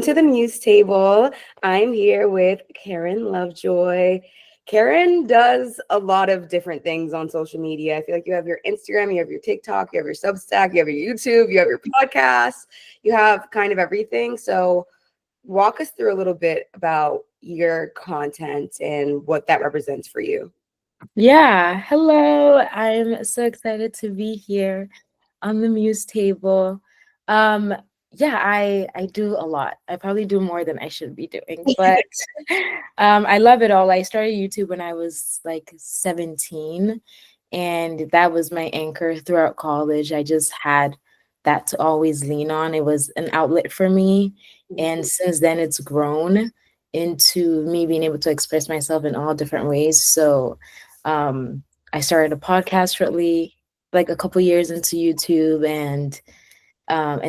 to the Muse table. I'm here with Karren Lovejoy. Karren does a lot of different things on social media. I feel like you have your Instagram, you have your TikTok, you have your Substack, you have your YouTube, you have your podcast, you have kind of everything. So, walk us through a little bit about your content and what that represents for you. Yeah, hello. I'm so excited to be here on the Muse table. Um, yeah, I do a lot. I probably do more than I should be doing, but I love it all. I started YouTube when I was like 17, and that was my anchor throughout college. I just had that to always lean on. It was an outlet for me, and since then it's grown into me being able to express myself in all different ways. So I started a podcast shortly, like a couple years into YouTube, and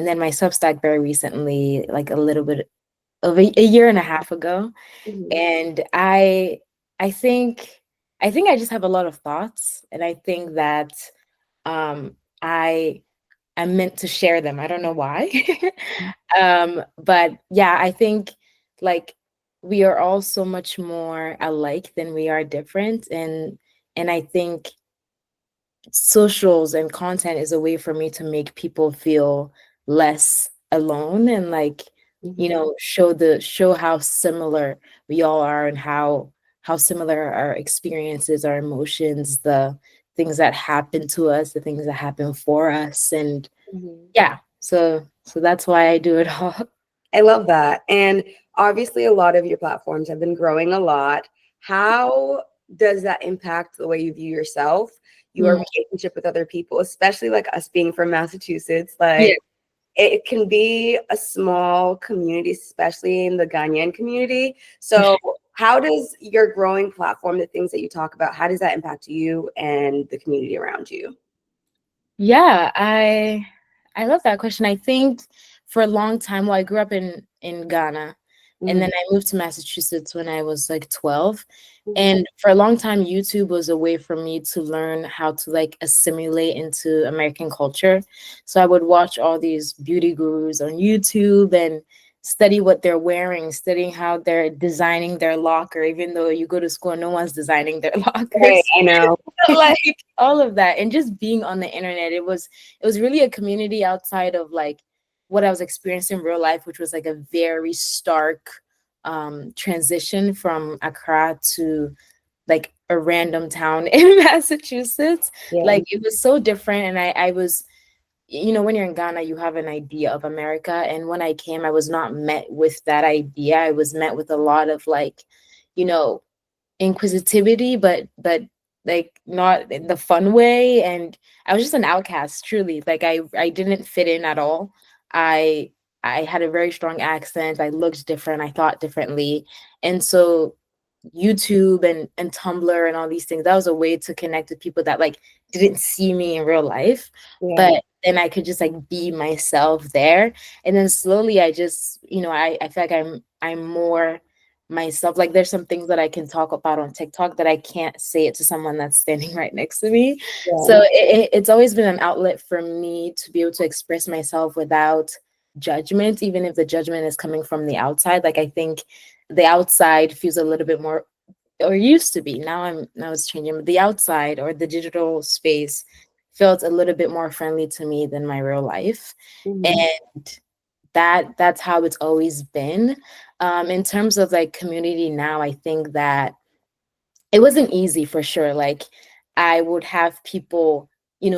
then my Substack very recently, like a little bit of a year and a half ago. Mhm. And I think I just have a lot of thoughts, and I think that I am meant to share them. I don't know why. But yeah, I think like we are all so much more alike than we are different, and I think socials and content is a way for me to make people feel less alone and like Mhm. show how similar we all are, and how similar our experiences, our emotions, the things that happen to us, the things that happen for us. And Mhm. yeah, so that's why I do it all. I love that. And obviously, a lot of your platforms have been growing a lot. How does that impact the way you view yourself, your Mm, relationship with other people, especially like us being from Massachusetts? yeah. Like, it can be a small community, especially in the Ghanaian community. So, how does your growing platform, the things that you talk about, how does that impact you and the community around you? Yeah, I love that question. I think for a long time, well, I grew up in Ghana, and Mhm. then I moved to Massachusetts when I was like 12. Mhm. And for a long time, YouTube was a way for me to learn how to like assimilate into American culture. So I would watch all these beauty gurus on YouTube and study what they're wearing, studying how they're designing their locker, even though you go to school, no one's designing their Right, lockers. I know. Like all of that, and just being on the internet, it was really a community outside of like what I was experiencing in real life, which was like a very stark transition from Accra to like a random town in Massachusetts. Yeah. Like it was so different, and I was, when you're in Ghana, you have an idea of America, and when I came, I was not met with that idea. I was met with a lot of like, you know inquisitivity, but like not in the fun way. And I was just an outcast, truly. Like I didn't fit in at all. I i had a very strong accent. I looked different. I thought differently. And so YouTube and Tumblr and all these things, that was a way to connect with people that like didn't see me in real life, Yeah. but then I could just like be myself there. And then slowly I just, I feel like I'm more myself. Like there's some things that I can talk about on TikTok that I can't say it to someone that's standing right next to me. So Yeah. it's always been an outlet for me to be able to express myself without judgment, even if the judgment is coming from the outside. Like I think the outside feels a little bit more, or used to be. Now it's changing. But the outside or the digital space felt a little bit more friendly to me than my real life. Mhm. And that's how it's always been. In terms of like community now, I think that it wasn't easy for sure. Like I would have people,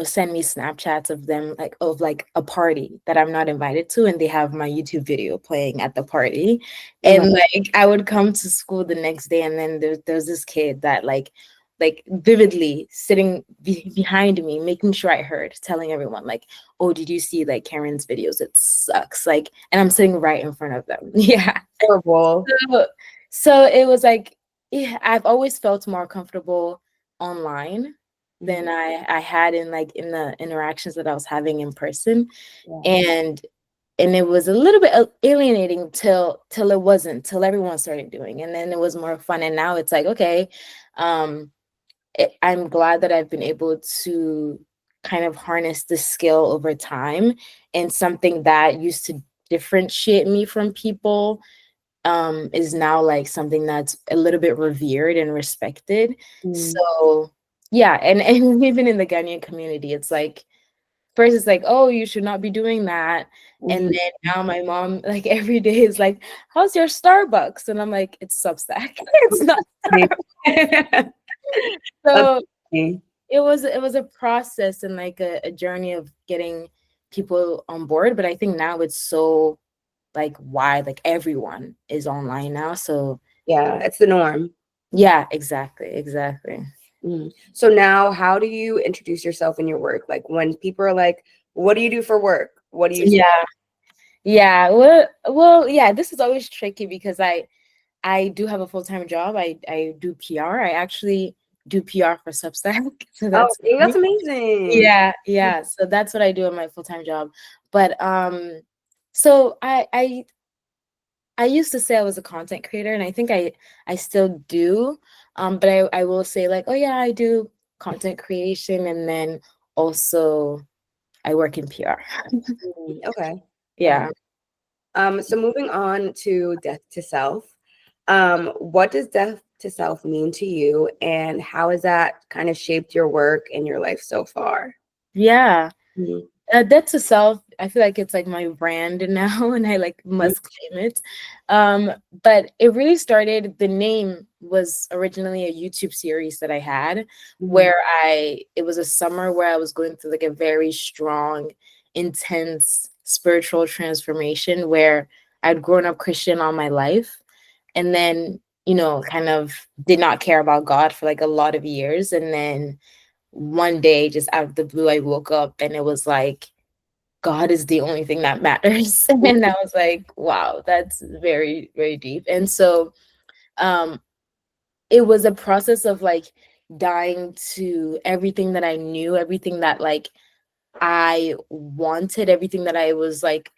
send me Snapchats of them, like of like a party that I'm not invited to, and they have my YouTube video playing at the party. Oh And like I would come to school the next day, and then there's this kid that like vividly sitting behind me, making sure I heard, telling everyone like, "Oh, did you see like Karen's videos? It sucks." Like, and I'm sitting right in front of them. Yeah. horrible. So, so it was like, yeah, I've always felt more comfortable online than Mhm. I had in like in the interactions that I was having in person. Yeah. And it was a little bit alienating till it wasn't, till everyone started doing, and then it was more fun. And now it's like, okay, um I'm glad that I've been able to kind of harness the skill over time, and something that used to differentiate me from people is now like something that's a little bit revered and respected. Mm. So yeah, and even in the Ghanaian community, it's like first it's like, oh, you should not be doing that. And Mhm. then now my mom like every day is like, how's your Starbucks? And I'm like, it's Substack. It's not That's so funny. it was a process and like a journey of getting people on board. But I think now it's so like wide, like everyone is online now. So Yeah, it's the norm. yeah, exactly. Mm. So now, how do you introduce yourself in your work? Like when people are like, "What do you do for work?" What do you say? Yeah. Yeah. Well, yeah, this is always tricky because I do have a full-time job. I do PR. I actually do PR for Substack. So Oh, that's see, me. that's amazing. Yeah. So that's what I do in my full-time job. But so I used to say I was a content creator, and I think I still do. But I will say like, oh yeah, I do content creation, and then also I work in PR. Okay. All Yeah. right. So moving on to death to self. What does death to self mean to you, and how has that kind of shaped your work and your life so far? Yeah. Mhm. That's a self. I feel like it's like my brand now, and I like must claim it. But it really started. The name was originally a YouTube series that I had, Mhm. where it was a summer where I was going through like a very strong, intense spiritual transformation where I'd grown up Christian all my life, and then kind of did not care about God for like a lot of years, and then one day, just out of the blue, I woke up and it was like, God is the only thing that matters. And I was like, wow, that's very, very deep. And so um, it was a process of like dying to everything that I knew, everything that like I wanted, everything that I was like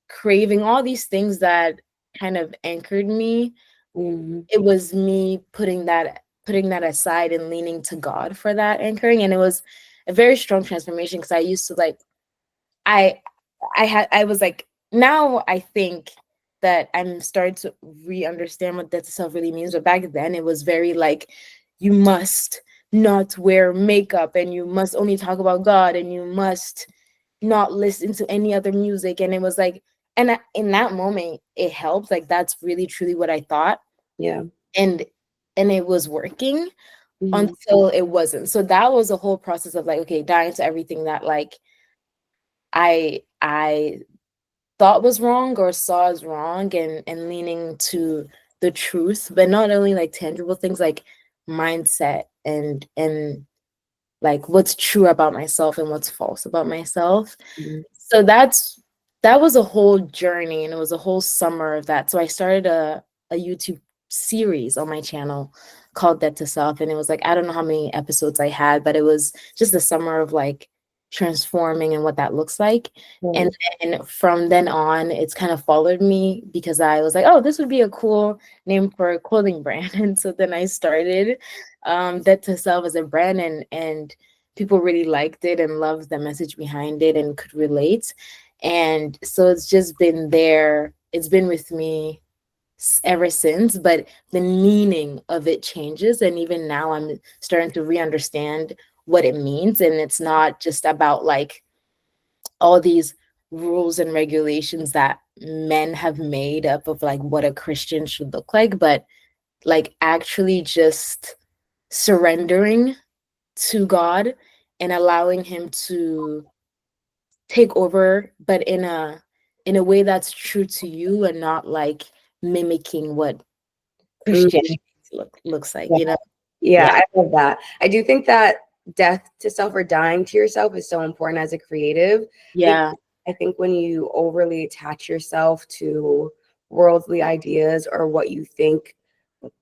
craving, all these things that kind of anchored me. Mhm. It was me putting that aside and leaning to God for that anchoring. And it was a very strong transformation because I used to like I I was like, now I think that I'm starting to re-understand what that self really means. But back then it was very like, you must not wear makeup, and you must only talk about God, and you must not listen to any other music. And it was like, in that moment it helped. Like that's really truly what I thought. Yeah. And it was working Mhm. until it wasn't. So that was a whole process of like, okay, dying to everything that like I thought was wrong or saw as wrong, and leaning to the truth, but not only like tangible things like mindset and like what's true about myself and what's false about myself. Mhm. So that was a whole journey, and it was a whole summer of that. So I started a YouTube series on my channel called Dead to Self, and it was like, I don't know how many episodes I had, but it was just a summer of like transforming and what that looks like. And Right. then from then on, it's kind of followed me because I was like, oh, this would be a cool name for a clothing brand. And so then I started Dead to Self as a brand, and people really liked it and loved the message behind it and could relate. And so it's just been there. It's been with me ever since, but the meaning of it changes. And even now, I'm starting to re-understand what it means. And it's not just about like all these rules and regulations that men have made up of like what a Christian should look like, but like actually just surrendering to God and allowing him to take over, but in a way that's true to you and not like mimicking what Mhm. Christianity looks like, Yeah. Yeah, Yeah. I love that. I do think that death to self or dying to yourself is so important as a creative because Yeah. I think when you overly attach yourself to worldly ideas or what you think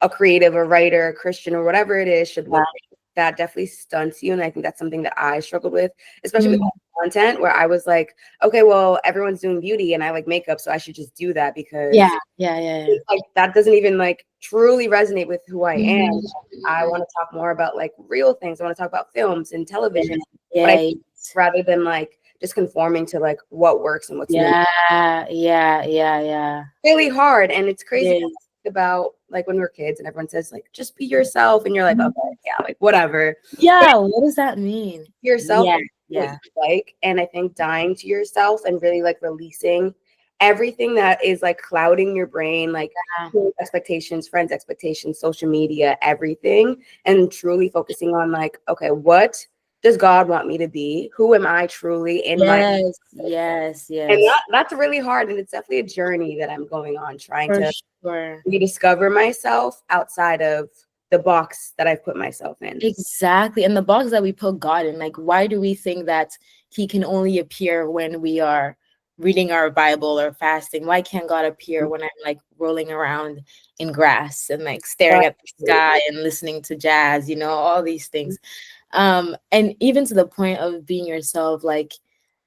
a creative, a writer, a Christian, or whatever it is should Yeah. look like, that definitely stunts you. And I think that's something that I struggled with, especially with Mm, content where I was like, okay, well, everyone's doing beauty and I like makeup, so I should just do that yeah. because Yeah. Yeah. it's like that doesn't even like truly resonate with who I Yeah. am. I want to talk more about like real things. I want to talk about films and television. But I Yeah. rather than like just conforming to like what works and what's new. Yeah. Really hard. And it's It crazy is. about like when we're kids and everyone says like just be yourself and you're like, Mhm. okay, yeah, like whatever. But Yeah, what does that mean? yourself Yeah, and what yeah, you like. And I think dying to yourself and really like releasing everything that is like clouding your brain, like yeah. expectations, friends' expectations, social media, everything, and truly focusing on like, okay, what does God want me to be? Who am I truly in my Yes, yes, and yes, that's really hard. And it's definitely a journey that I'm going on, trying for to sure. rediscover myself outside of the box that I've put myself in. Exactly. And the box that we put God in, like, why do we think that he can only appear when we are reading our Bible or fasting? Why can't God appear when I'm like rolling around in grass and like staring at the Exactly. sky and listening to jazz, all these things? And even to the point of being yourself, like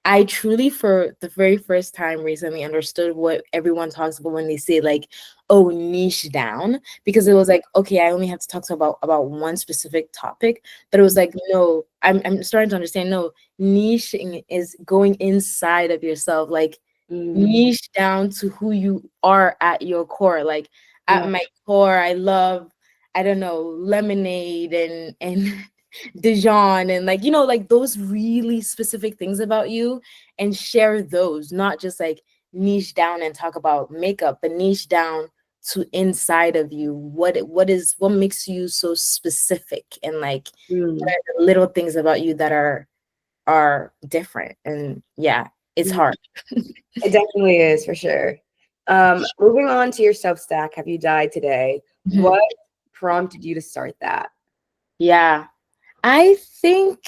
I truly, for the very first time recently, understood what everyone talks about when they say like, "Oh, niche down," because it was like, okay, I only have to talk about one specific topic, but it was like, no, I'm starting to understand. No, niching is going inside of yourself, like Mm, niche down to who you are at your core. Like at yeah. my core, I love, I don't know, lemonade and Dijon and like like those really specific things about you, and share those, not just like niche down and talk about makeup, but niche down to inside of you. What makes you so specific, and like what Mm, are the little things about you that are different? And yeah, it's mm. hard. It definitely is for sure. Moving on to your Substack, Have You Died Today? Mhm. What prompted you to start that? Yeah, I think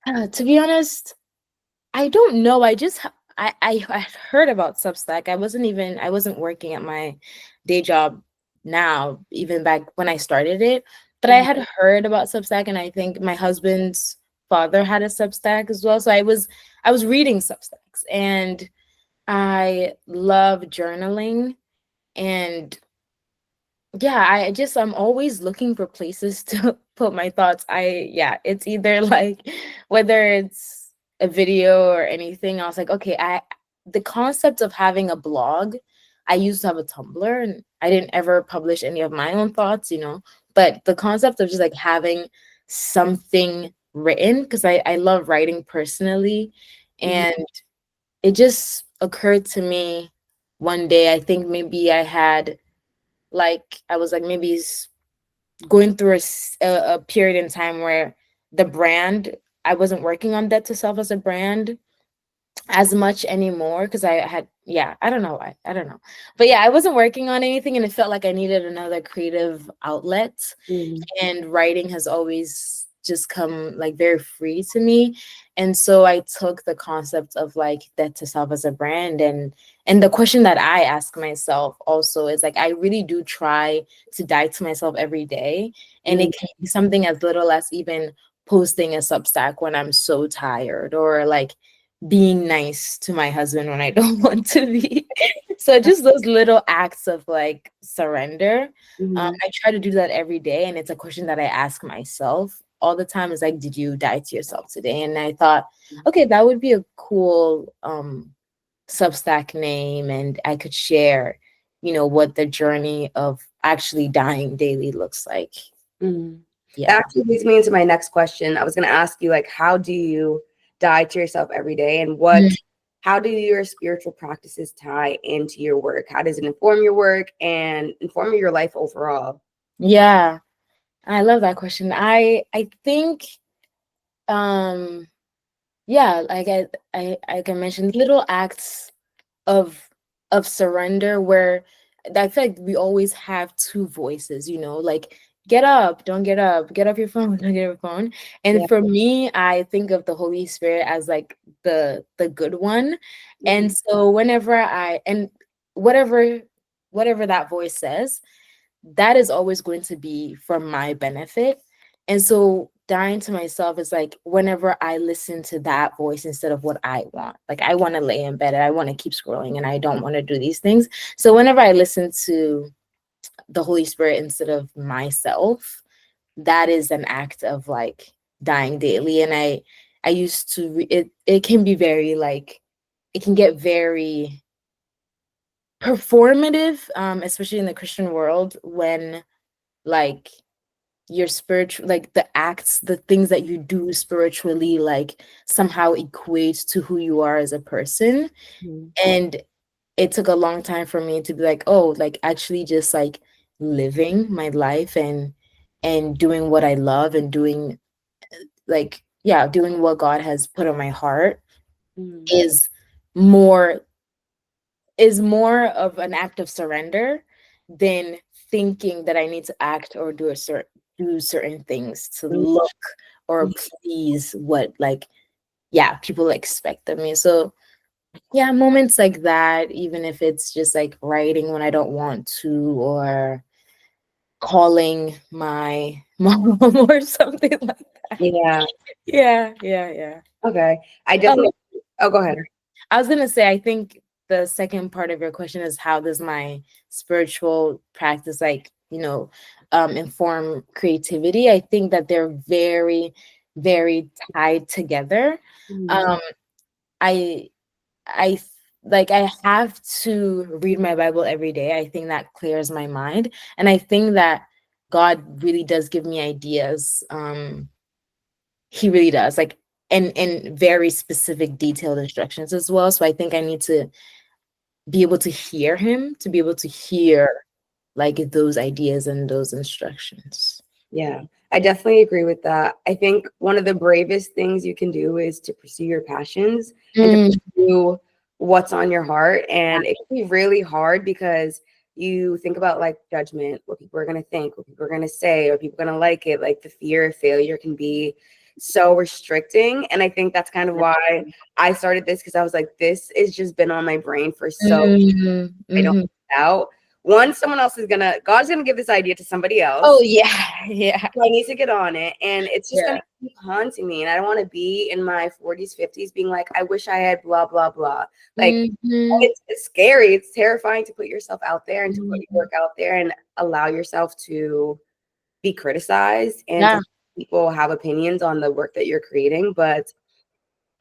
to be honest, I don't know. I just I heard about Substack. I wasn't working at my day job now, even back when I started it. But I Mhm, had heard about Substack, and I think my husband's father had a Substack as well. So I was reading Substacks, and I love journaling. And yeah, I'm always looking for places to put my thoughts. It's either like whether it's a video or anything. I was like, okay, I the concept of having a blog, I used to have a Tumblr and I didn't ever publish any of my own thoughts, but the concept of just like having something written, because I love writing personally, mhm, and it just occurred to me one day. I think maybe I was like maybe going through a period in time where the brand, I wasn't working on Debt to Self as a brand as much anymore, because I had, yeah, I don't know why, I don't know, but yeah, I wasn't working on anything, and it felt like I needed another creative outlet. mhm, And writing has always just come like very free to me. And so I took the concept of like Debt to Self as a brand, and the question that I ask myself also is like, I really do try to die to myself every day, and mhm, it can be something as little as even posting a Substack when I'm so tired, or like being nice to my husband when I don't want to be. So just those little acts of like surrender. mhm, I try to do that every day, and it's a question that I ask myself all the time. Is like, did you die to yourself today? And I thought, okay, that would be a cool Substack name, and I could share, what the journey of actually dying daily looks like. mhm. That Yeah. actually leads me into my next question. I was going to ask you, like, how do you die to yourself every day, and how do your spiritual practices tie into your work? How does it inform your work and inform your life overall? Yeah. I love that question. I think um yeah, like I mentioned, little acts of surrender, where I feel like we always have two voices, like get up, don't get up, get off your phone, don't get off your phone. Yeah. And for me, I think of the Holy Spirit as like the good one. Mhm, And so whenever and whatever whatever that voice says, that is always going to be for my benefit. And so dying to myself is like whenever I listen to that voice instead of what I want. Like I want to lay in bed and I want to keep scrolling and I don't want to do these things. So whenever I listen to the Holy Spirit instead of myself, that is an act of like dying daily. And I used to it can be very like, it can get very performative, especially in the Christian world, when like your spiritual, like the acts, the things that you do spiritually, like somehow equates to who you are as a person. Mhm. And it took a long time for me to be like, oh, like actually just like living my life and doing what I love and doing like, yeah, doing what God has put on my heart Mhm. is more is more of an act of surrender than thinking that I need to act or do certain things to look or please what, like, yeah, people expect of me. So yeah, moments like that, even if it's just like writing when I don't want to, or calling my mom or something like that. Yeah. Yeah, yeah, yeah. Okay. I Oh, definitely. Oh, go ahead. I was gonna say, I think the second part of your question is how does my spiritual practice, like, inform creativity? I think that they're very, very tied together. Mhm. Um, I, I like I have to read my Bible every day. I think that clears my mind, and I think that God really does give me ideas. He really does, like, and very specific, detailed instructions as well. So I think I need to be able to hear him, to be able to hear like those ideas and those instructions. Yeah, I definitely agree with that. I think one of the bravest things you can do is to pursue your passions and to Mm, pursue what's on your heart. And it can be really hard because you think about like judgment, what people are going to think, what people are going to say, are people going to like it? Like the fear of failure can be so restricting. And I think that's kind of why I started this, because I was like, this has just been on my brain for so mm, I don't mhm. out. One, someone else is gonna God's gonna give this idea to somebody Oh else. yeah, yeah, So I need to get on it, and it's just gonna yeah. keep haunting me. And I don't want to be in my 40s, 50s being like, I wish I had blah blah blah. Like Mhm, it's scary. It's terrifying to put yourself out there and to put your mhm. work out there and allow yourself to be criticized and to Yeah, have people have opinions on the work that you're creating. But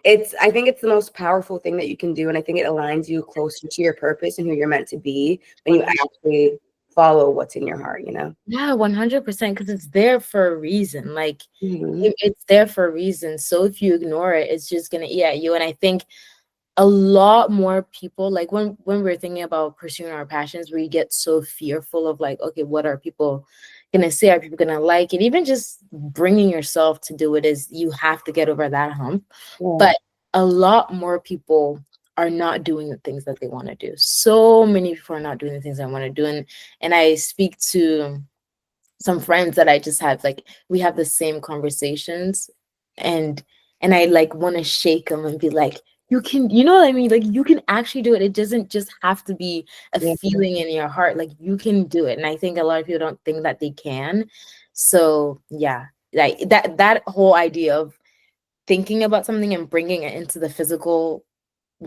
I think it's the most powerful thing that you can do, and I think it aligns you closer to your purpose and who you're meant to be when you 100. actually follow what's in your heart, you know? Yeah, 100%, because it's there for a reason. Like Mhm. it's there for a reason. So if you ignore it, it's just gonna eat at you. And I think a lot more people, like when we're thinking about pursuing our passions, we get so fearful of like, okay, what are people gonna say? Are people gonna like it? Even just bringing yourself to do it, is you have to get over that hump. Yeah. But a lot more people are not doing the things that they want to do. So many people are not doing the things I want to do. And I speak to some friends that I just have, like, we have the same conversations, and I like want to shake them and be like, you can, you know what I mean? Like, you can actually do it. It doesn't just have to be a Yeah. feeling in your heart. Like, you can do it. And I think a lot of people don't think that they can. So yeah, like that whole idea of thinking about something and bringing it into the physical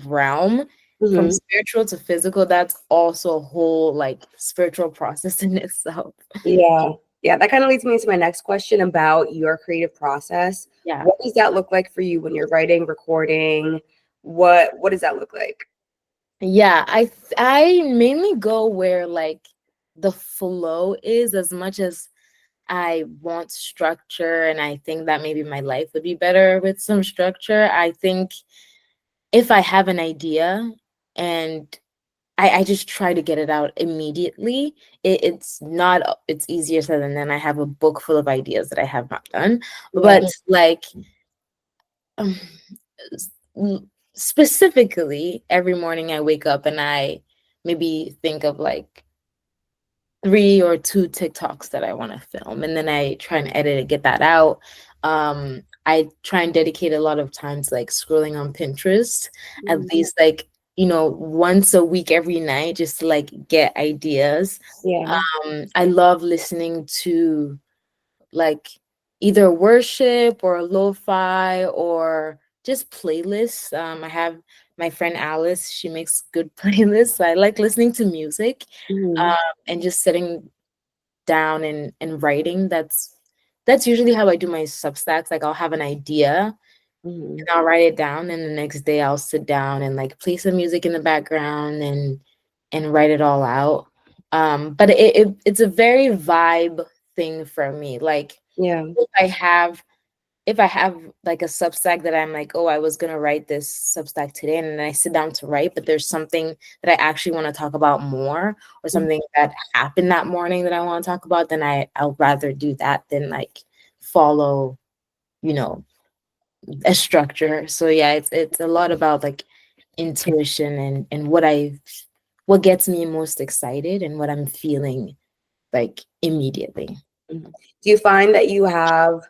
realm, from Mhm. spiritual to physical, that's also a whole like spiritual process in itself. Yeah. Yeah, that kind of leads me into my next question about your creative process. Yeah. What does that look like for you when you're writing, recording? What does that look like? Yeah, I mainly go where like the flow is, as much as I want structure, and I think that maybe my life would be better with some structure. I think if I have an idea and I just try to get it out immediately, it's not, it's easier said than done. I have a book full of ideas that I have not done. Yeah. But like, um, s- specifically, every morning I wake up and I maybe think of like 3 or 2 TikToks that I want to film, and then I try and edit it, get that out. I try and dedicate a lot of times like scrolling on Pinterest, at Mhm. least like, once a week, every night, just to like get ideas. Yeah. I love listening to like either worship or lo-fi or just playlists. I have my friend Alice, she makes good playlists. I like listening to music, Mhm. and just sitting down and writing. That's usually how I do my Substacks. Like, I'll have an idea Mhm. and I'll write it down, and the next day I'll sit down and like play some music in the background and write it all out. But it's a very vibe thing for me. Like Yeah. if I have if I have like a Substack that I'm like, oh, I was gonna write this Substack today, and then I sit down to write, but there's something that I actually want to talk about more, or Mhm. something that happened that morning that I want to talk about, then I'll rather do that than like follow, you know, a structure. So yeah, it's a lot about like intuition and what gets me most excited and what I'm feeling like immediately. Mhm. Do you find that you have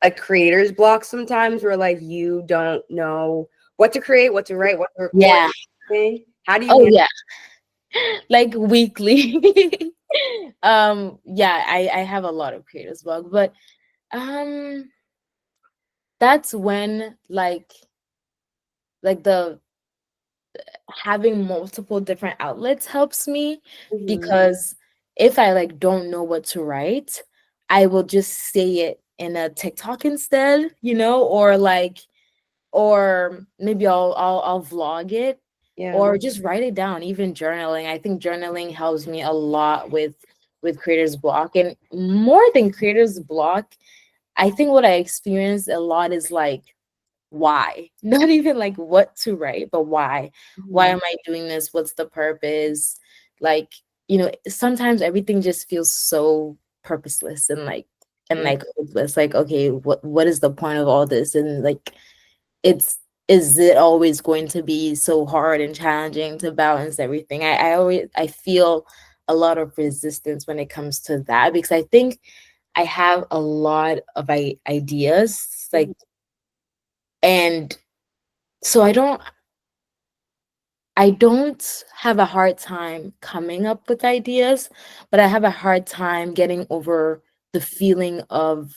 a creator's block sometimes where like you don't know what to create, what to write, what to record? Yeah. Thing? How do you Oh handle? yeah. Like weekly. Yeah, I have a lot of creators blog, but um that's when like the having multiple different outlets helps me, Mhm. because if I like don't know what to write, I will just say it in a TikTok instead, or like, or maybe I'll vlog it, Yeah. or just write it down. Even journaling, I think journaling helps me a lot with creator's block. And more than creator's block, I think what I experience a lot is like, why? Not even like what to write, but why Mhm. am I doing this? What's the purpose? Like, sometimes everything just feels so purposeless and Yeah. like hopeless. Like, okay, what is the point of all this? And like, it's is it always going to be so hard and challenging to balance everything? I feel a lot of resistance when it comes to that, because I think I have a lot of ideas, like, Mhm. and so I don't have a hard time coming up with ideas, but I have a hard time getting over the feeling of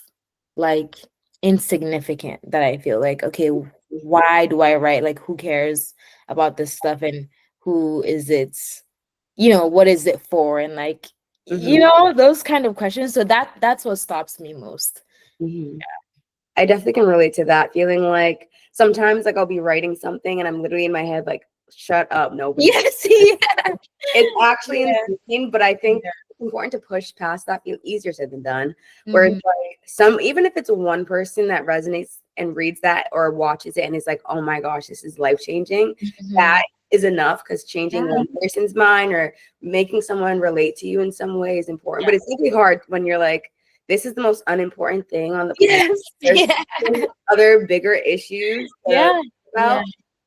like insignificant that I feel like, okay, why do I write? Like, who cares about this stuff, and who is it? What is it for? And like, Mhm. those kind of questions. So that's what stops me most. Mhm. I definitely can relate to that feeling. Like sometimes like I'll be writing something and I'm literally in my head like, shut up, nobody. Yes, yeah, It's actually yeah, insane, but I think yeah. it's important to push past that. Feel easier said than done. Where Mhm, it's like even if it's one person that resonates and reads that or watches it and is like, oh my gosh, this is life changing. That mhm. is enough, because changing Yeah. one person's mind or making someone relate to you in some way is important. Yeah. But it's really hard when you're like, this is the most unimportant thing on the planet. Yes. There's Yeah. so many other bigger issues to Yeah. think Yeah. about.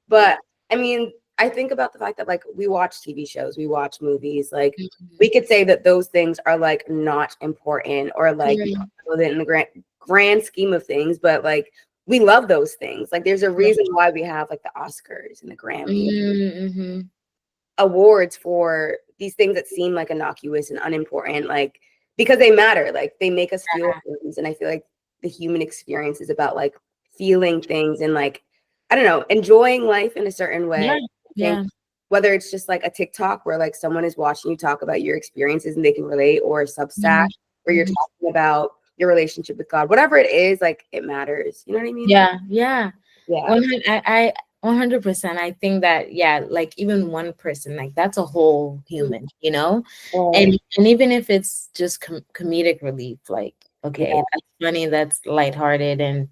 But I mean, I think about the fact that like we watch TV shows, we watch movies, like Mhm. we could say that those things are like not important or like Yeah. in the grand scheme of things, but like we love those things. Like there's a reason why we have like the Oscars and the Grammys Mhm. awards for these things that seem like innocuous and unimportant, like because they matter, like they make us feel things. And I feel like the human experience is about like feeling things and like, I don't know, enjoying life in a certain way. Yeah. I think Yeah. whether it's just like a TikTok where like someone is watching you talk about your experiences and they can relate, or a Substack Mhm. where you're Mhm. talking about your relationship with God, whatever it is, like it matters. You know what I mean? Yeah. Yeah. Yeah. 100, I 100%. I think that, yeah, like even one person, like that's a whole human, Right. and even if it's just comedic relief, like, Yeah. okay, that's funny, that's lighthearted, and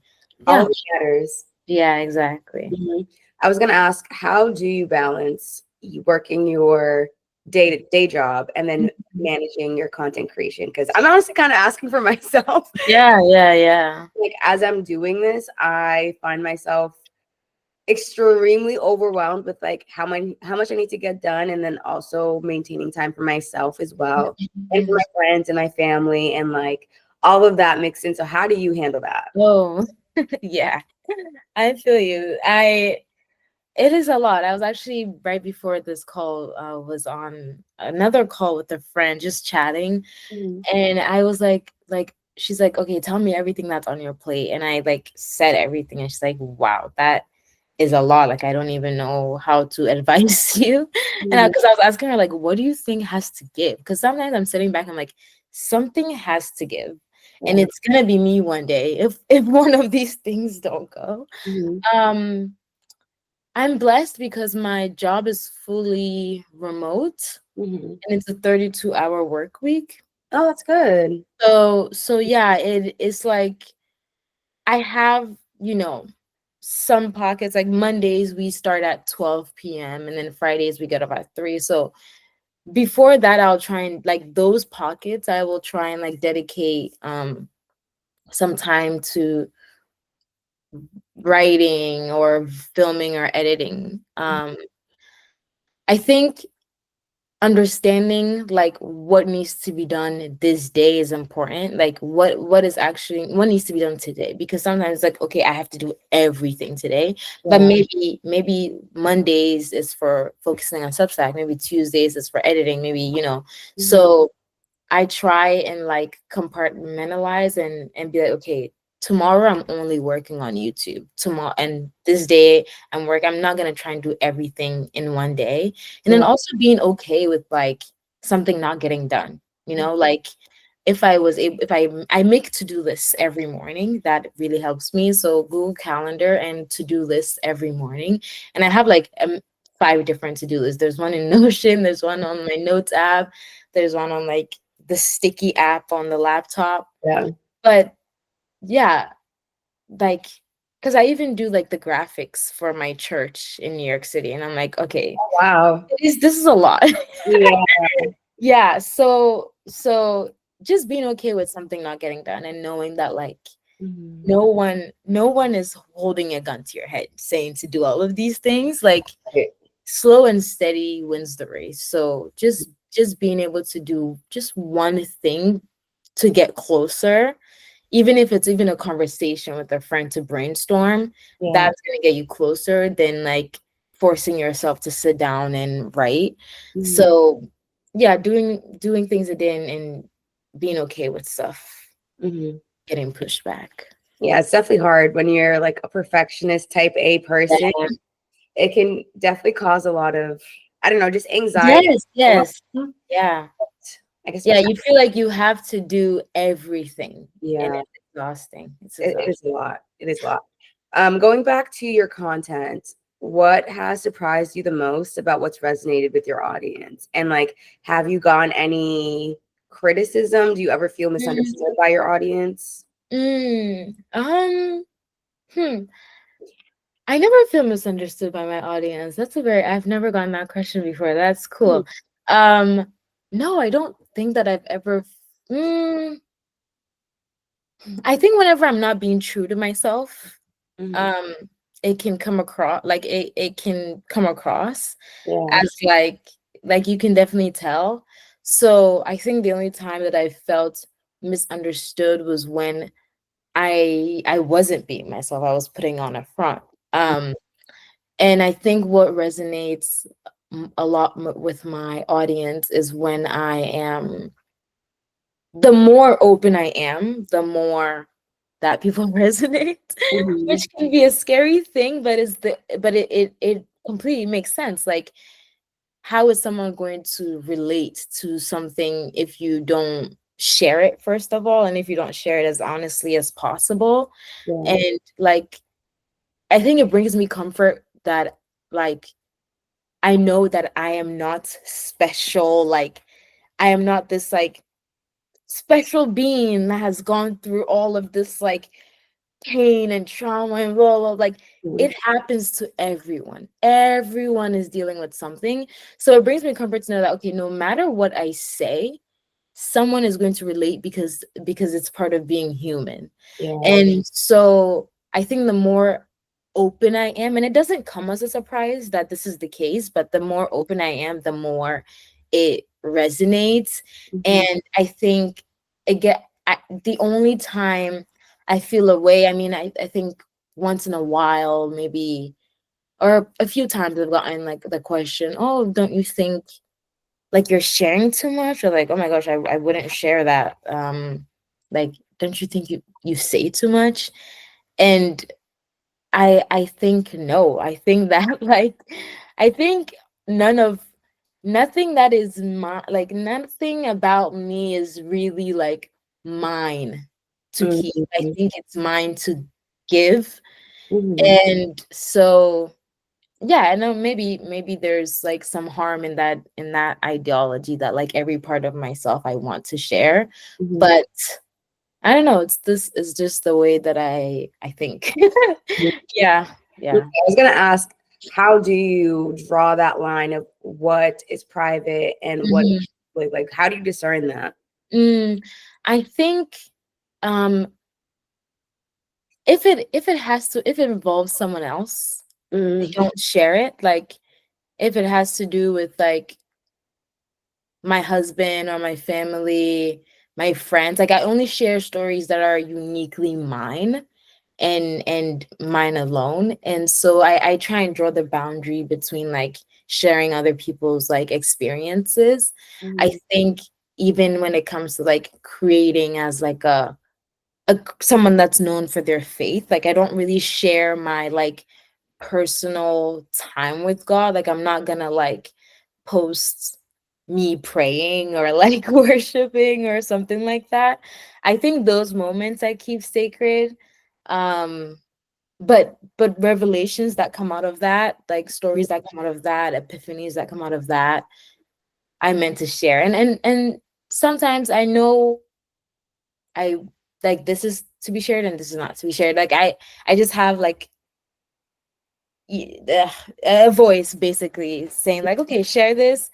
All yeah, that matters. yeah, exactly. Mhm. I was going to ask, how do you balance working your day job and then Mhm. managing your content creation? Because I'm honestly kind of asking for myself. Yeah, yeah, yeah. Like as I'm doing this, I find myself extremely overwhelmed with like how much I need to get done, and then also maintaining time for myself as well, and for Mhm. my friends and my family, and like all of that mixed in. So how do you handle that? Oh, yeah. I feel you. It is a lot. I was actually right before this call, was on another call with a friend, just chatting, Mhm. and I was like, she's like, okay, tell me everything that's on your plate, and I like said everything, and she's like, wow, that is a lot. Like, I don't even know how to advise you, and Mhm. because I was asking her like, what do you think has to give? Because sometimes I'm sitting back, I'm like, something has to give, and Yeah. it's gonna be me one day if one of these things don't go. Mhm. Um, I'm blessed because my job is fully remote Mhm. and it's a 32-hour work week. Oh, that's good. So yeah, it's like I have, some pockets like Mondays we start at 12 p.m. and then Fridays we get off at 3. So before that I'll try and like those pockets I will try and like dedicate some time to writing or filming or editing. I think understanding like what needs to be done this day is important, like what needs to be done today, because sometimes like okay I have to do everything today, but Yeah. maybe Mondays is for focusing on Substack, maybe Tuesdays is for editing, maybe Mhm. so I try and like compartmentalize and be like, okay, tomorrow I'm only working on YouTube. Tomorrow and this day I'm not gonna try and do everything in one day. And then Yeah. also being okay with like something not getting done. Like if I make to-do lists every morning, that really helps me. So Google Calendar and to-do lists every morning. And I have like 5 different to-do lists. There's one in Notion, there's one on my notes app, there's one on like the sticky app on the laptop. Yeah. But yeah, like, because I even do like the graphics for my church in New York City. And I'm like, okay, Wow. this is a lot. Yeah. Yeah. So just being okay with something not getting done and knowing that like Mhm. no one is holding a gun to your head saying to do all of these things. Like Right. slow and steady wins the race. So just being able to do just one thing to get closer, even if it's even a conversation with a friend to brainstorm, Yeah. that's going to get you closer than like forcing yourself to sit down and write. Mhm. So yeah, doing things a day and being okay with stuff Mhm. getting pushed back. Yeah, it's definitely hard when you're like a perfectionist type A person. Yeah. It can definitely cause a lot of, I don't know, just anxiety. Yes, yes. Yeah. I guess, Yeah, you feel like you have to do everything, and yeah, it's exhausting. It's it exhausting. is a lot. It is a lot. Going back to your content, what has surprised you the most about what's resonated with your audience? And like, have you gotten any criticism? Do you ever feel Mm, misunderstood by your audience? mm, um, hmm. I never feel misunderstood by my audience. I've never gotten that question before. That's Mhm. cool. No, I don't think that I've ever. Mm, I think whenever I'm not being true to myself, Mhm. um, it can come across like it can come across Yeah. as like you can definitely tell. So I think the only time that I felt misunderstood was when I wasn't being myself. I was putting on a front. And I think what resonates a lot with my audience is when I am the more open I am, the more that people resonate, Mhm. which can be a scary thing, but it completely makes sense. Like, how is someone going to relate to something if you don't share it, first of all, and if you don't share it as honestly as possible? Yeah. And like, I think it brings me comfort that like I know that I am not special. Like, I am not this like special being that has gone through all of this like pain and trauma and blah, blah, like Mhm. it happens to everyone. Everyone is dealing with something. So it brings me comfort to know that okay, no matter what I say, someone is going to relate because it's part of being human. Yeah. And so I think the more open I am, and it doesn't come as a surprise that this is the case, but the more open I am, the more it resonates. Mhm. And I think the only time I feel away, I mean, I think once in a while, maybe, or a few times I've gotten like the question, oh, don't you think like you're sharing too much, or like oh my gosh I wouldn't share that, like don't you think you say too much? And I think no, I think that like I think none of nothing that is my like nothing about me is really like mine. to keep. I Mhm. think it's mine to give. Mhm. And so yeah, I know maybe there's like some harm in that ideology that like every part of myself I want to share. Mhm. But I don't know, it's just the way that I think. Yeah, I yeah. was gonna ask, how do you draw that line of what is private and what Mhm. is like how do you discern that? I think um if it has to if it involves someone else, I Mhm. don't share it. Like if it has to do with like my husband or my family, my friends, like I only share stories that are uniquely mine and mine alone. And so I try and draw the boundary between like sharing other people's like experiences. I Mhm. think even when it comes to like creating as like a someone that's known for their faith, like I don't really share my like personal time with God. Like I'm not gonna like post me praying or like worshiping or something like that. I think those moments I keep sacred. Um but revelations that come out of that, like stories that come out of that, epiphanies that come out of that, I meant to share. And sometimes I know I like this is to be shared and this is not to be shared. Like I just have like a voice basically saying like, okay, share this,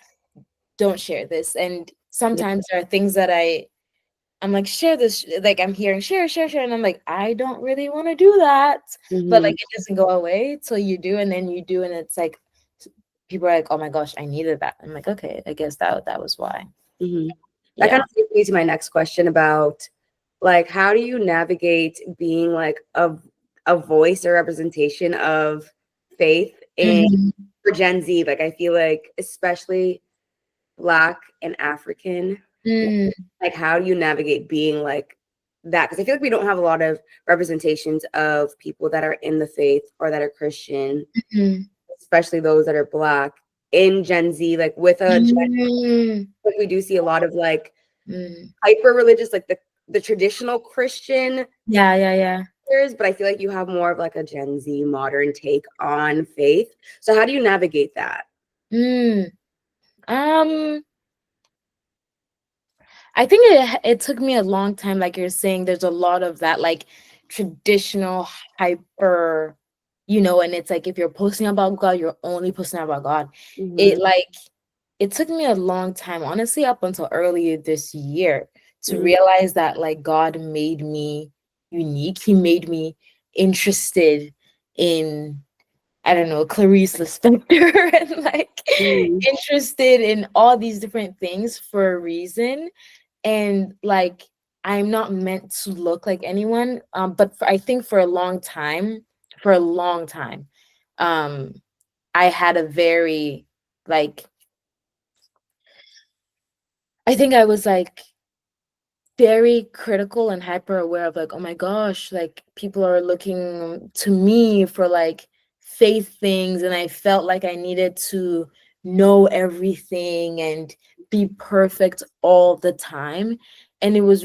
don't share this. And Yeah. sometimes there are things that I'm like, share this, like I'm hearing share, and I'm like, I don't really want to do that. But like Mhm. it doesn't go away till you do, and then you do, and it's like people are like, oh my gosh, I needed that. I'm like, okay, I guess that was why. Mhm. That Yeah. kind of leads me to my next question about like how do you navigate being like a voice or representation of faith in Mhm. for Gen Z? Like I feel like especially Black and African, Mm, like how do you navigate being like that? Because I feel like we don't have a lot of representations of people that are in the faith or that are Christian, mhm, especially those that are Black in Gen Z, like with a mm, like we do see a lot of like mm. hyper religious, like the traditional Christian Yeah, yeah, yeah. leaders, but I feel like you have more of like a Gen Z modern take on faith. So how do you navigate that? Mm. Um, I think it took me a long time, like you're saying, there's a lot of that like traditional hyper, and it's like if you're posting about God, you're only posting about God. Hmm. It like it took me a long time, honestly, up until earlier this year to Hmm. realize that like God made me unique. He made me interested in I don't know, Clarice Lispector and like Hmm. interested in all these different things for a reason. And like I'm not meant to look like anyone. I think for a long time, um, I had a very like I think I was like very critical and hyper aware of like, oh my gosh, like people are looking to me for like faith things, and I felt like I needed to know everything and be perfect all the time. And it was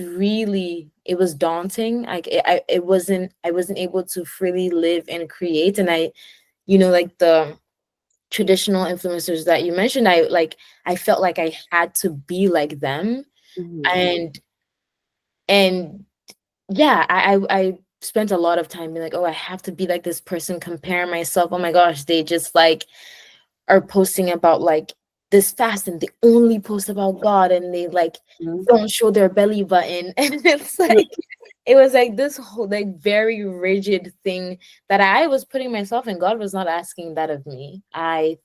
daunting. Like I wasn't able to freely live and create. And like the traditional influencers that you mentioned, I felt like I had to be like them. Hmm. And and yeah, I spent a lot of time being like, oh, I have to be like this person, compare myself. Oh my gosh, they just like are posting about like this fast and they only post about God and they like don't show their belly button. And it's like it was like this whole like very rigid thing that I was putting myself in. God was not asking that of me. I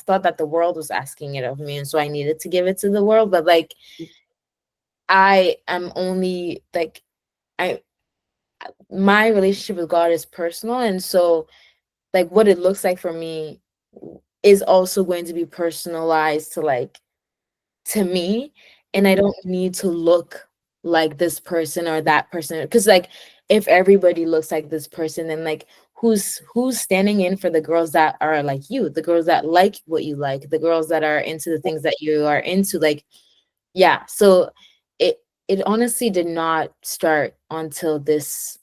thought that the world was asking it of me, and so I needed to give it to the world. But like I am only like I my relationship with God is personal, and so like what it looks like for me is also going to be personalized to me, and I Hmm. don't need to look like this person or that person, because like if everybody looks like this person, then like who's standing in for the girls that are like you, the girls that like what you like, the girls that are into the things that you are into, like yeah. So it it honestly did not start until this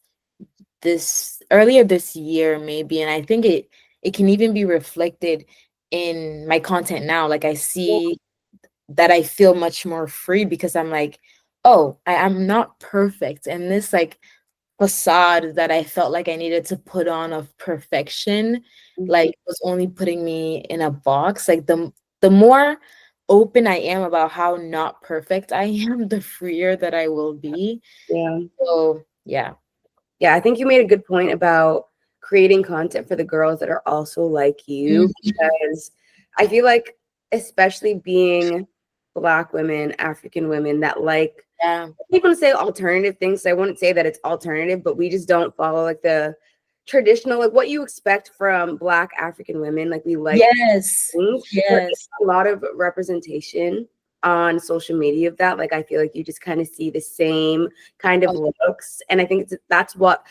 earlier this year maybe, and I think it can even be reflected in my content now. Like I see that I feel much more free because I'm like, oh, I'm not perfect, and this like facade that I felt like I needed to put on of perfection, Mhm. like was only putting me in a box. Like the more open I am about how not perfect I am, the freer that I will be. Yeah. So yeah. Yeah, I think you made a good point about creating content for the girls that are also like you, Mhm. because I feel like, especially being Black women, African women that like, Yeah. people say alternative things. So I wouldn't say that it's alternative, but we just don't follow like the traditional, like what you expect from Black African women. Like we like Yes. things. There is Yes. a lot of representation on social media of that. Like I feel like you just kind of see the same kind of Oh, looks, and I think that's what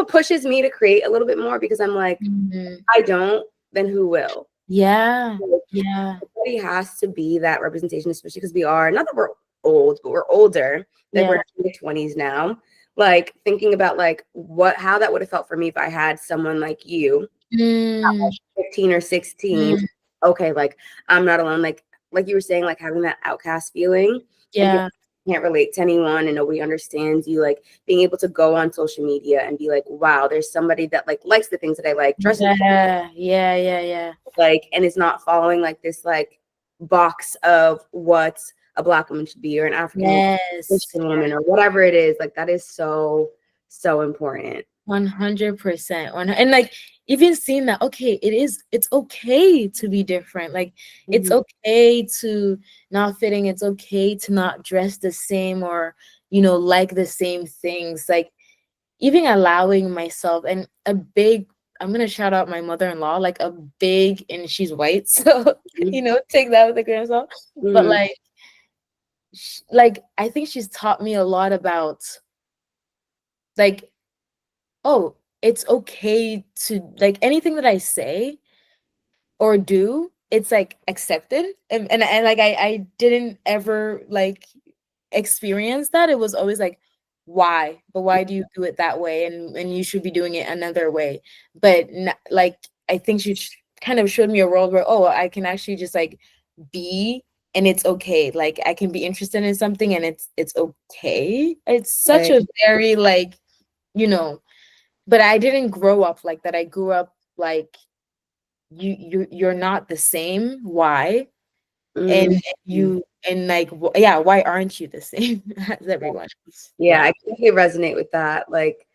pushes me to create a little bit more, because I'm like, mhm. I don't, then who will? Yeah. Like, Yeah. everybody has to be that representation, especially because we are, not that we're old, but we're older. Like we're Yeah. in the 20s now. Like thinking about like how that would have felt for me if I had someone like you Mm, 15 or 16. mm, Okay, like I'm not alone. Like you were saying, like having that outcast feeling and feeling yeah. like you can't relate to anyone and nobody understands you. Like being able to go on social media and be like, wow, there's somebody that like likes the things that I like, dresses Yeah. Yeah. Yeah. Yeah. like, and is not following like this like box of what a Black woman should be, or an African woman, Yes. Christian woman, or whatever it is. Like that is so important. 100%. And like even seeing that, okay, it's okay to be different. Like it's Mhm. okay to not fitting, it's okay to not dress the same or, like the same things. Like even allowing myself and a big I'm gonna shout out my mother-in-law, like a big, and she's white, so take that with a grain of salt. But Mhm. like like I think she's taught me a lot about like, oh, it's okay to like anything that I say or do, it's like accepted. And like I didn't ever like experience that. It was always like, why? But why do you do it that way? And you should be doing it another way. But like I think she kind of showed me a world where, oh, I can actually just like be, and it's okay. Like I can be interested in something and it's okay. It's such Right. a very like, you know, but I didn't grow up like that. I grew up like you're not the same. Why? And Mhm. you and like yeah, why aren't you the same as everyone else? Yeah, Yeah. I completely resonate with that. Like,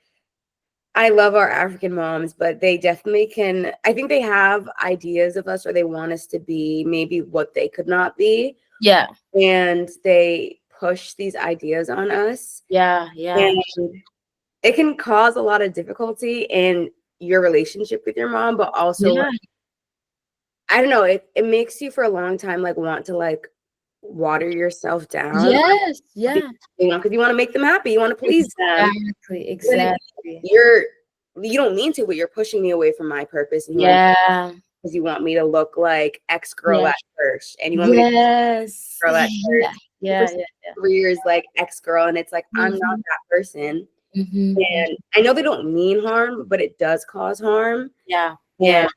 I love our African moms, but they definitely can. I think they have ideas of us, or they want us to be maybe what they could not be. Yeah. And they push these ideas on us. Yeah. Yeah. And it can cause a lot of difficulty in your relationship with your mom, but also, like, Yeah. I don't know, it makes you for a long time like want to like water yourself down. Yes. Yeah. Because you want to make them happy, you want to please them. Exactly. Then it's, Exactly. you don't mean to, but you're pushing me away from my purpose and who I'm, Yeah. because you want me to look like X girl Yeah. at church, and you want me to be Yes. girl at Yeah. church. For Yeah. Yeah. Yeah. 3 years, like X girl, and it's like I'm not Mhm, that person. mhm. And I know they don't mean harm, but it does cause harm. Yeah. And Yeah.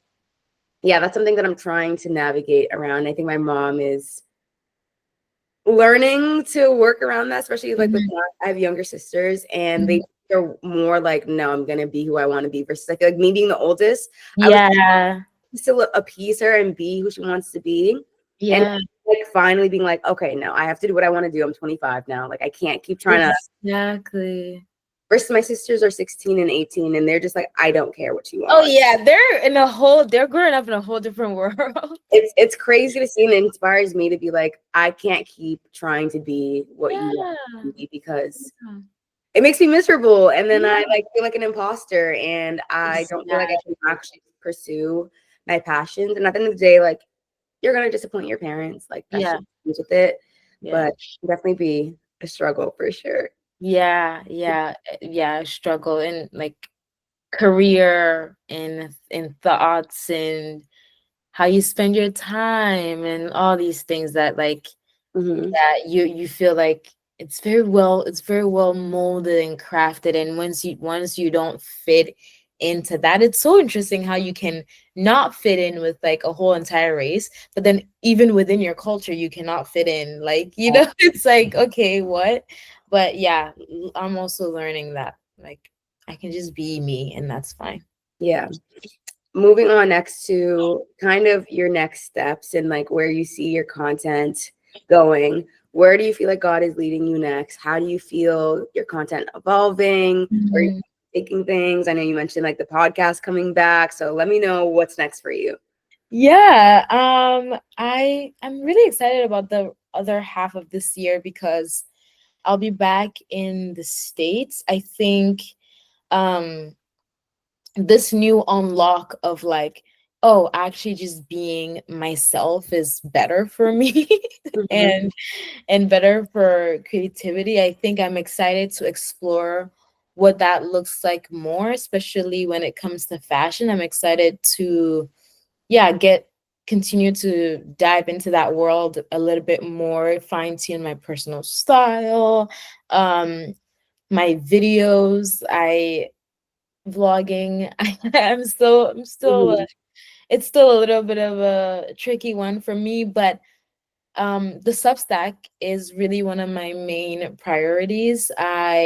yeah, that's something that I'm trying to navigate around. I think my mom is learning to work around that, especially like with Mhm. I have younger sisters, and Mhm. they're more like, no, I'm gonna be who I want to be, versus I feel like me being the oldest, I was Yeah. still appease her and be who she wants to be. And Yeah. like finally being like, okay, no, I have to do what I want to do. I'm 25 now. Like I can't keep trying to, Exactly. versus my sisters are 16 and 18, and they're just like, I don't care what you Oh want. yeah, they're growing up in a whole different world. It's crazy to see, and it inspires me to be like, I can't keep trying to be what you want Yeah. me to be, because Yeah. it makes me miserable, and then I Yeah. like feel like an imposter, and I don't feel like I can Exactly. actually pursue my passions. And at the end of the day, like, you're gonna disappoint your parents, like that's Yeah. just comes with it. Yeah. But definitely be a struggle for sure. Yeah. Yeah. Yeah. Struggle in like career and in thoughts and how you spend your time and all these things that like Hmm. that you feel like it's very well molded and crafted, and once you don't fit into that, it's so interesting how you can not fit in with like a whole entire race, but then even within your culture you cannot fit in, like, it's like, okay, what? But yeah, I'm also learning that, like, I can just be me and that's fine. Yeah. Moving on next to kind of your next steps and like where you see your content going. Where do you feel like God is leading you next? How do you feel your content evolving or you Mhm. taking things? I know you mentioned like the podcast coming back. So let me know what's next for you. Yeah, I'm really excited about the other half of this year because I'll be back in the States. I think um this new unlock of like, oh, actually just being myself is better for me Mhm, and better for creativity. I think I'm excited to explore what that looks like more, especially when it comes to fashion. I'm excited to, yeah, continue to dive into that world a little bit more, fine tune my personal style, um, my videos. I vlogging. I'm still mhm, it's still a little bit of a tricky one for me, but the Substack is really one of my main priorities. mhm,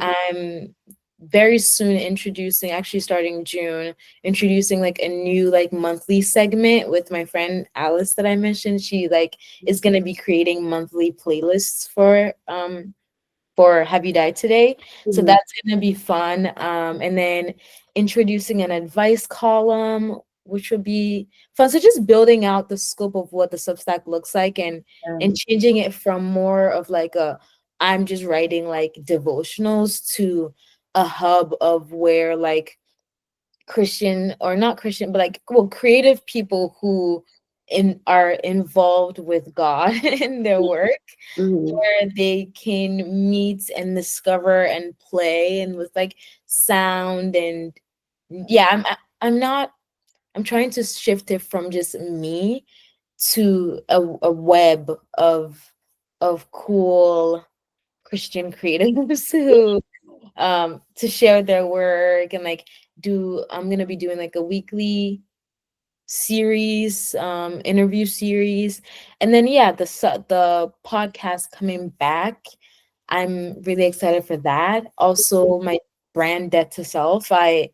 I'm very soon introducing, actually starting June, introducing like a new like monthly segment with my friend Alice that I mentioned. She like is going to be creating monthly playlists for Have You Died Today? So mhm. that's gonna be fun. And then introducing an advice column, which would be fun. So just building out the scope of what the Substack looks like, and changing it from more of like a I'm just writing like devotionals to a hub of where like Christian, or not Christian, but like, well, creative people who are involved with God in their work, Mhm. where they can meet and discover and play and with like sound and yeah, I'm not I'm trying to shift it from just me to a web of cool Christian creatives who to share their work and like do I'm gonna be doing like a weekly series, interview series, and then yeah, the podcast coming back. I'm really excited for that. Also, my brand Debt to Self. I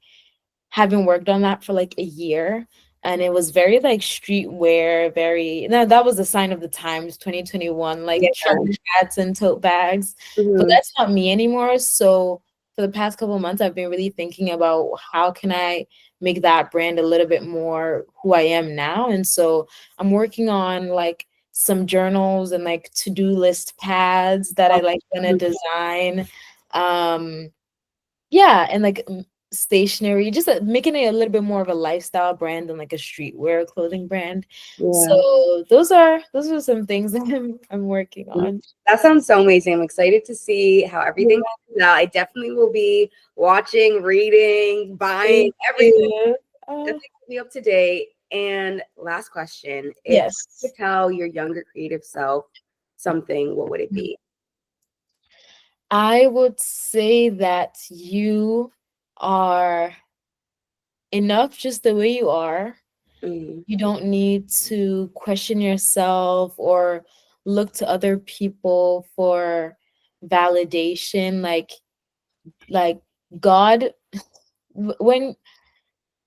haven't worked on that for like a year. And it was very like streetwear, very no, that was a sign of the times, 2021, Yeah. like church hats and tote bags. But Mhm, that's not me anymore. So for the past couple of months, I've been really thinking about how can I make that brand a little bit more who I am now. And so I'm working on like some journals and like to-do list pads that I like gonna mhm. design. Um yeah, and like stationery, just making it a little bit more of a lifestyle brand than like a streetwear clothing brand. Yeah. So those are some things that I'm working Mhm. on. That sounds so amazing. I'm excited to see how Yeah, everything comes out. I definitely will be watching, reading, buying, thank everything. you. Uh, Definitely keep me up to date. And last question, if you yes. could tell your younger creative self something, what would it be? I would say that you are enough just the way you are. Mm, You don't need to question yourself or look to other people for validation. Like God,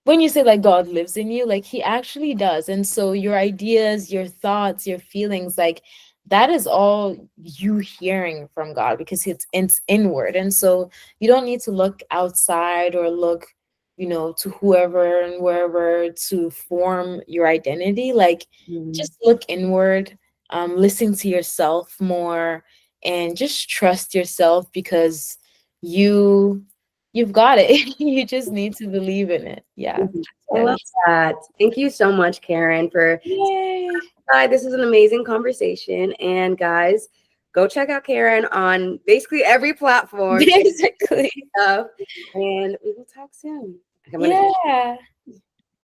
when you say like God lives in you, like he actually does. And so your ideas, your thoughts, your feelings, like that is all you hearing from God because it's inward. And so you don't need to look outside or look, to whoever and wherever to form your identity. Like mm, just look inward, listen to yourself more, and just trust yourself because you you've got it. You just need to believe in it. Yeah. mhm. I That's love that. Thank you so much, Karen, for Yay. this is an amazing conversation. And guys, go check out Karen on basically every platform Basically. stuff. And we will talk soon. I'm gonna Yeah.